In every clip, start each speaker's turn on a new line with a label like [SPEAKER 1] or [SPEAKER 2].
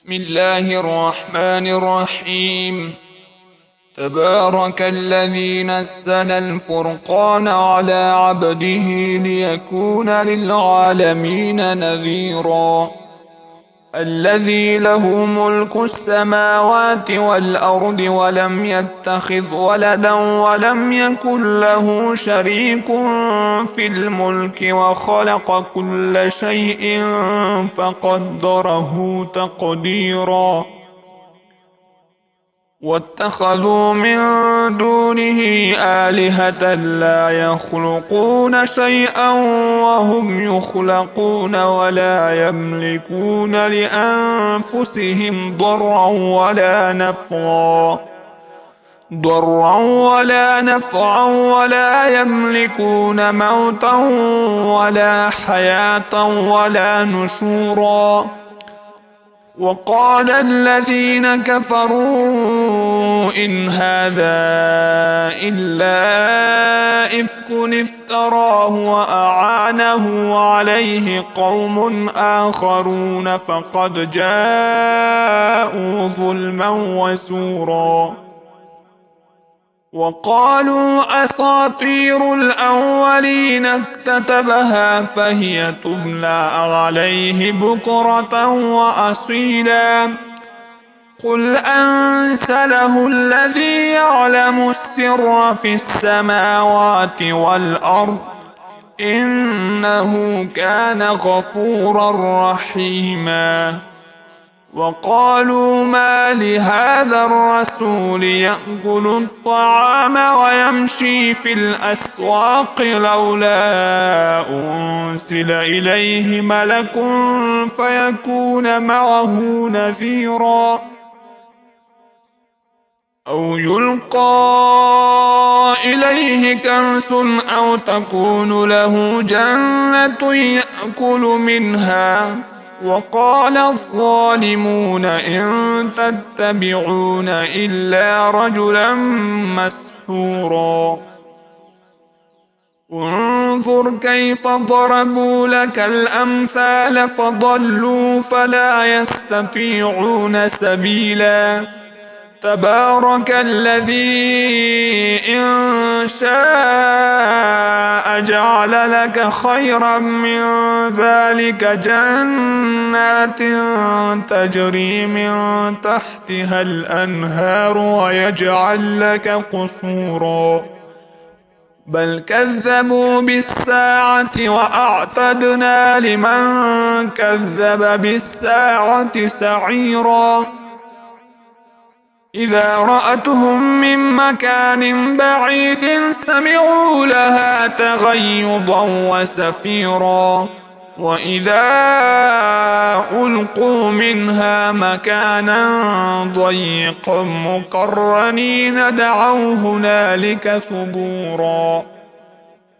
[SPEAKER 1] بسم الله الرحمن الرحيم. تبارك الذي نزل الفرقان على عبده ليكون للعالمين نذيرا. الذي له ملك السماوات والأرض ولم يتخذ ولدا ولم يكن له شريك في الملك وخلق كل شيء فقدره تقديرا. واتخذوا من دونه آلهة لا يخلقون شيئا وهم يخلقون ولا يملكون لأنفسهم ضرا ولا نفعا ولا يملكون موتا ولا حياة ولا نشورا. وقال الذين كفروا إن هذا إلا إفك افتراه وأعانه عليه قوم آخرون فقد جاءوا ظلما وزورا. وقالوا أساطير الأولين اكتتبها فهي تملى عليه بكرة وأصيلا. قل أنزله الذي يعلم السر في السماوات والأرض إنه كان غفورا رحيما. وقالوا ما لهذا الرسول يأكل الطعام ويمشي في الأسواق لولا أنزل إليه ملك فيكون معه نذيرا. أو يلقى إليه كنز أو تكون له جنة يأكل منها. وقال الظالمون إن تتبعون إلا رجلا مسحورا. انظر كيف ضربوا لك الأمثال فضلوا فلا يستطيعون سبيلا. تبارك الذي إن شاء جعل لك خيرا من ذلك جنات تجري من تحتها الأنهار ويجعل لك قصورا. بل كذبوا بالساعة وأعتدنا لمن كذب بالساعة سعيرا. إذا رأتهم من مكان بعيد سمعوا لها تغيظا وزفيرا. وإذا ألقوا منها مكانا ضيقا مقرنين دعوا هنالك ثبورا.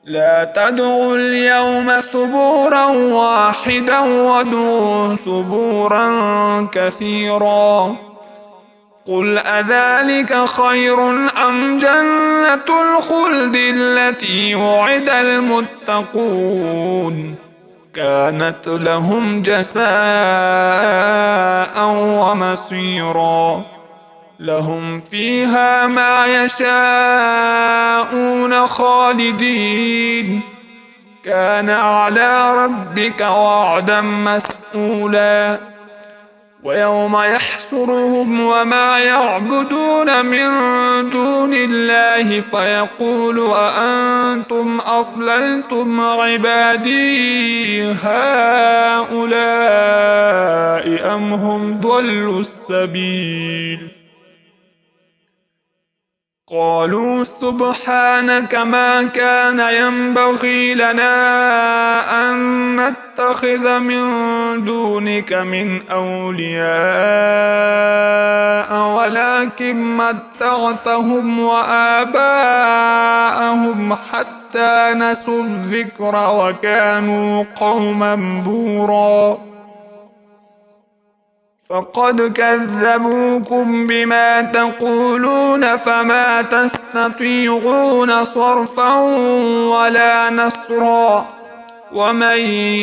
[SPEAKER 1] لا تدعوا اليوم ثبورا واحدا وادعوا ثبورا كثيرا. قل أذلك خير أم جنة الخلد التي وعد المتقون كانت لهم جزاء ومصيرا. لهم فيها ما يشاءون خالدين كان على ربك وعدا مسئولا. ويوم يحشرهم وما يعبدون من دون الله فيقول أأنتم أضللتم عبادي هؤلاء أم هم ضلوا السبيل. قالوا سبحانك ما كان ينبغي لنا أن نتخذ من دونك من أولياء ولكن متعتهم وآباءهم حتى نسوا الذكر وكانوا قوما بورا. فقد كذبوكم بما تقولون فما تستطيعون صرفا ولا نصرا. ومن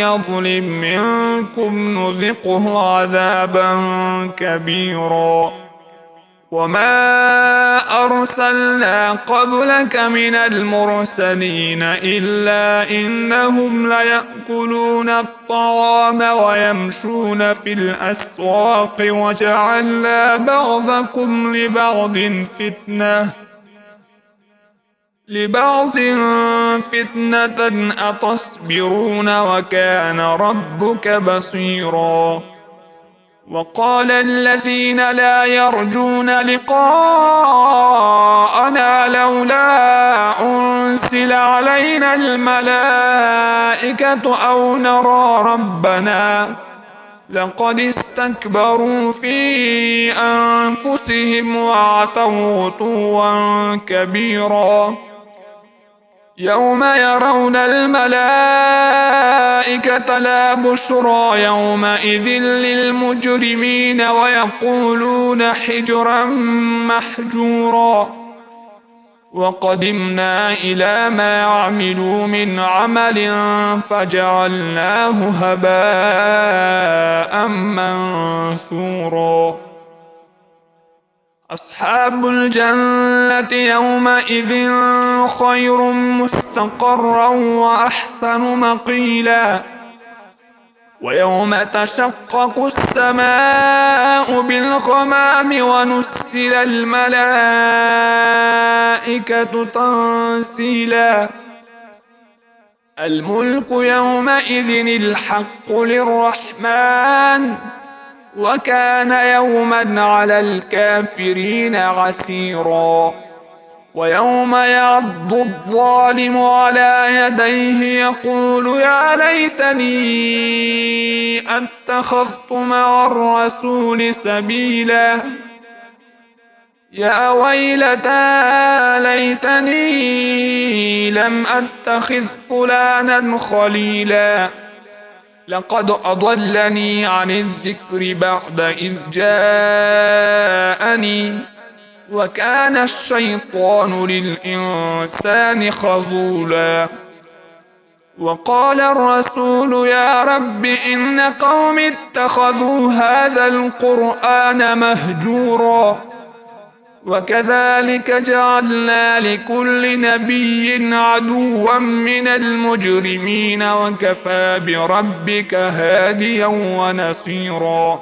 [SPEAKER 1] يظلم منكم نذقه عذابا كبيرا. وما أرسلنا قبلك من المرسلين إلا إنهم ليأكلون الطعام ويمشون في الأسواق وجعلنا بعضكم لبعض فتنة أتصبرون وكان ربك بصيرا. وقال الذين لا يرجون لقاءنا لولا أنزل علينا الملائكة أو نرى ربنا لقد استكبروا في أنفسهم وعتوا عتوا كبيرا. يوم يرون الملائكة لا بشرى يومئذ للمجرمين ويقولون حجرا محجورا. وقدمنا إلى ما عملوا من عمل فجعلناه هباء منثورا. أصحاب الجنة يومئذ خير مستقرا وأحسن مقيلا. ويوم تشقق السماء بالغمام ونزل الملائكة تنزيلا. الملك يومئذ الحق للرحمن وكان يوما على الكافرين عسيرا. ويوم يعض الظالم على يديه يقول يا ليتني اتخذت مع الرسول سبيلا. يا ويلتى ليتني لم اتخذ فلانا خليلا لقد أضلني عن الذكر بعد إذ جاءني وكان الشيطان للإنسان خذولا. وقال الرسول يا رب إن قوم اتخذوا هذا القرآن مهجورا. وكذلك جعلنا لكل نبي عدوا من المجرمين وكفى بربك هاديا ونصيرا.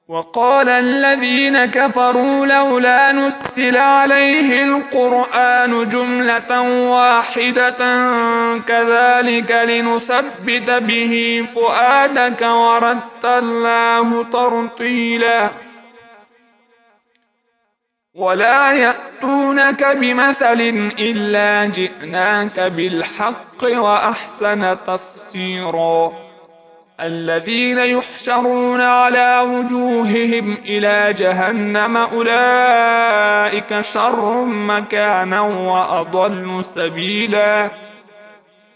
[SPEAKER 1] وقال الذين كفروا لولا نزل عليه القرآن جملة واحدة كذلك لنثبت به فؤادك ورتلناه ترتيلا. ولا يأتونك بمثل إلا جئناك بالحق وأحسن تفسيرا. الذين يحشرون على وجوههم إلى جهنم أولئك شر مكانا وأضل سبيلا.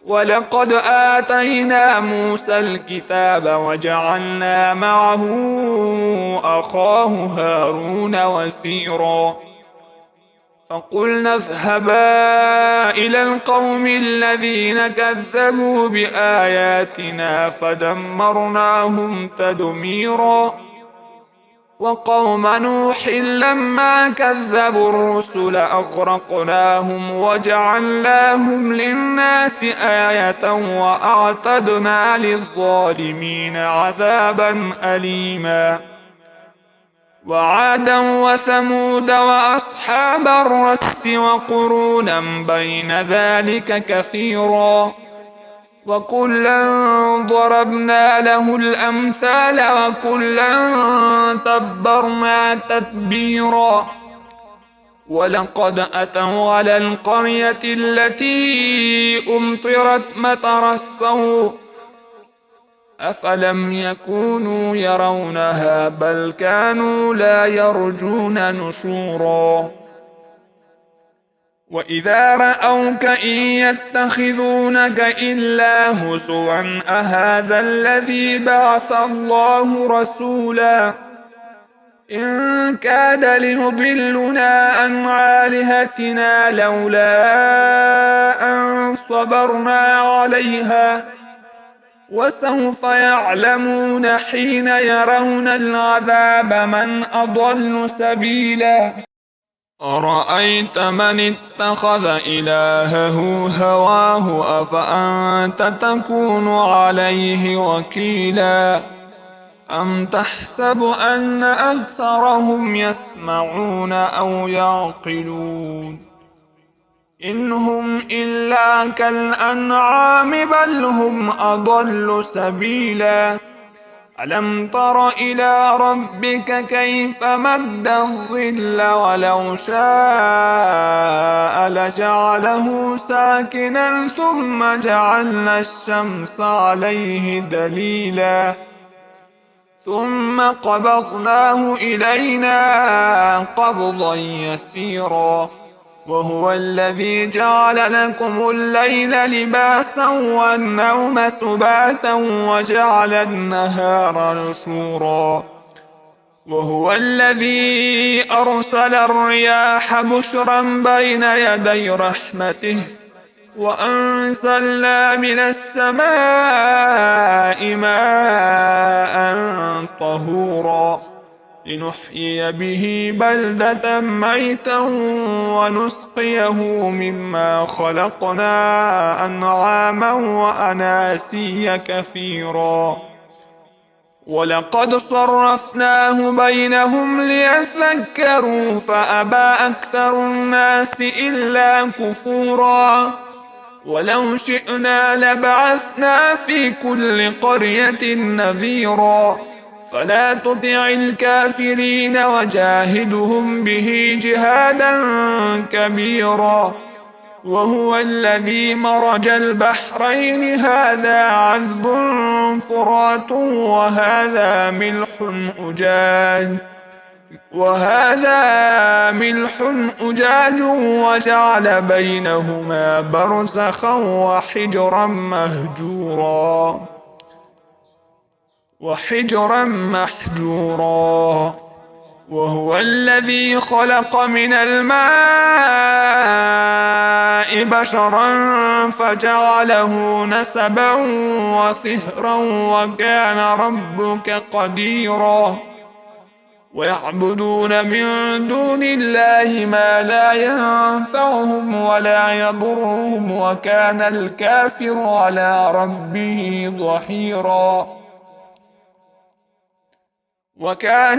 [SPEAKER 1] ولقد آتينا موسى الكتاب وجعلنا معه أخاه هارون وزيرا. فقلنا اذهبا إلى القوم الذين كذبوا بآياتنا فدمرناهم تدميرا. وقوم نوح لما كذبوا الرسل أغرقناهم وجعلناهم للناس آية وأعتدنا للظالمين عذابا أليما. وعادا وثمود وأصحاب الرس وقرونا بين ذلك كثيرا. وكلا ضربنا له الأمثال وكلا تبرنا تتبيرا. ولقد أتوا على القرية التي أمطرت مطر السوء أفلم يكونوا يرونها بل كانوا لا يرجون نشورا. وإذا رأوك إن يتخذونك إلا هزوا أهذا الذي بعث الله رسولا. إن كاد ليضلنا عن آلهتنا لولا أن صبرنا عليها وسوف يعلمون حين يرون العذاب من أضل سبيلا أرأيت من اتخذ إلهه هواه أفأنت تكون عليه وكيلا أم تحسب أن أكثرهم يسمعون أو يعقلون إن هم إلا كالأنعام بل هم أضل سبيلا ألم تر إلى ربك كيف مد الظل ولو شاء لجعله ساكنا ثم جعلنا الشمس عليه دليلا ثم قبضناه إلينا قبضا يسيرا وهو الذي جعل لكم الليل لباسا والنوم سباتا وجعل النهار نشورا وهو الذي أرسل الرياح بشرا بين يدي رحمته وأنزلنا من السماء ماء طهورا لنحيي به بلدة ميتا ونسقيه مما خلقنا أنعاما وأناسيا كثيرا ولقد صرفناه بينهم ليذكروا فأبى أكثر الناس إلا كفورا ولو شئنا لبعثنا في كل قرية نذيرا فلا تطع الكافرين وجاهدهم به جهادا كبيرا وهو الذي مرج البحرين هذا عذب فرات وهذا ملح أجاج وجعل بينهما برزخا وحجرا محجورا وهو الذي خلق من الماء بشرا فجعله نسبا وصهرا وكان ربك قديرا ويعبدون من دون الله ما لا ينفعهم ولا يضرهم وكان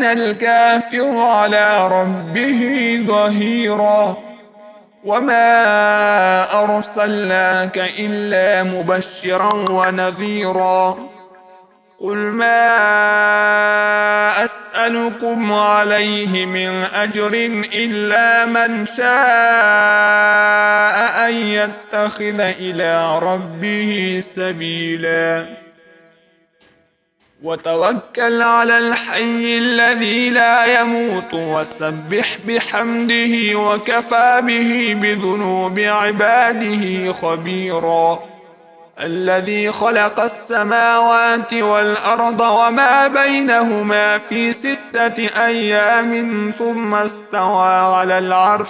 [SPEAKER 1] الكافر على ربه ظهيرا وما أرسلناك إلا مبشرا ونذيرا قل ما أسألكم عليه من أجر إلا من شاء أن يتخذ إلى ربه سبيلا وتوكل على الحي الذي لا يموت وسبح بحمده وكفى به بذنوب عباده خبيرا الذي خلق السماوات والأرض وما بينهما في 6 أيام ثم استوى على العرش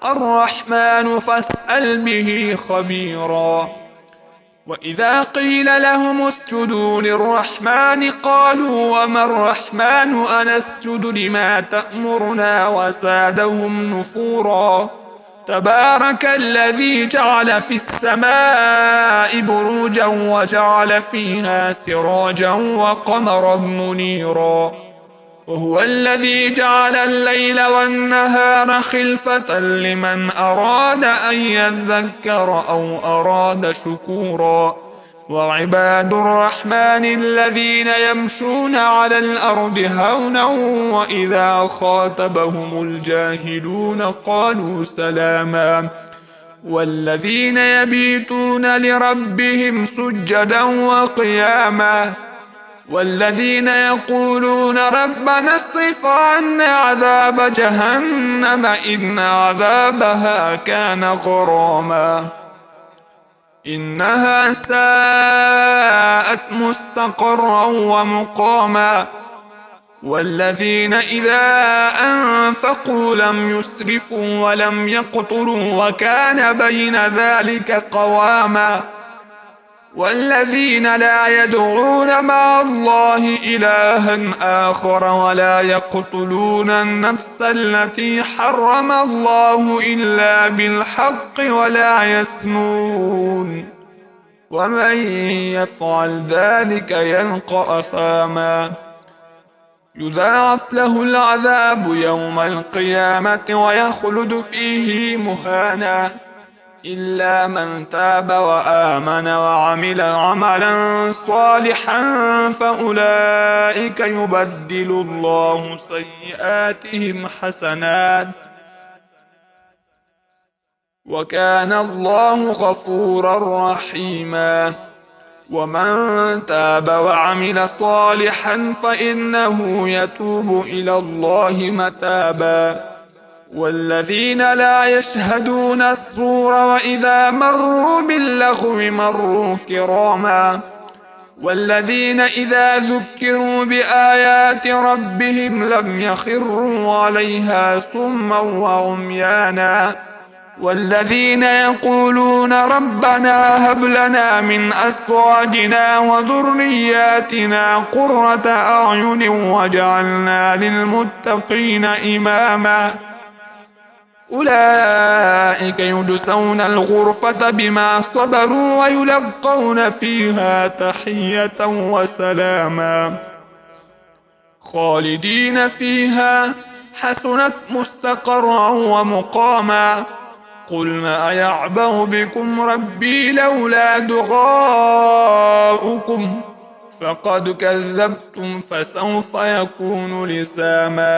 [SPEAKER 1] الرحمن فاسأل به خبيرا وإذا قيل لهم اسجدوا للرحمن قالوا وما الرحمن أنسجد لما تأمرنا وزادهم نفورا تبارك الذي جعل في السماء بروجا وجعل فيها سراجا وقمرا منيرا وهو الذي جعل الليل والنهار خلفة لمن أراد أن يذكر أو أراد شكورا وعباد الرحمن الذين يمشون على الأرض هونا وإذا خاطبهم الجاهلون قالوا سلاما والذين يبيتون لربهم سجدا وقياما والذين يقولون ربنا اصرف عنا عذاب جهنم إن عذابها كان غراما إنها ساءت مستقرا ومقاما والذين إذا أنفقوا لم يسرفوا ولم يقتروا وكان بين ذلك قواما والذين لا يدعون مع الله إلها آخر ولا يقتلون النفس التي حرم الله إلا بالحق ولا يسنون ومن يفعل ذلك يلقى أثاما يضاعف له العذاب يوم القيامة ويخلد فيه مهانا إلا من تاب وآمن وعمل عملا صالحا فأولئك يبدل الله سيئاتهم حسنات وكان الله غفورا رحيما ومن تاب وعمل صالحا فإنه يتوب إلى الله متابا والذين لا يشهدون الزور وإذا مروا باللغو مروا كراما والذين إذا ذكروا بآيات ربهم لم يخروا عليها صما وعميانا والذين يقولون ربنا هب لنا من أزواجنا وذرياتنا قرة أعين واجعلنا للمتقين إماما أولئك يجزون الغرفة بما صبروا ويلقون فيها تحية وسلاما خالدين فيها حسنت مستقرا ومقاما قل ما يعبأ بكم ربي لولا دعاؤكم فقد كذبتم فسوف يكون لزاما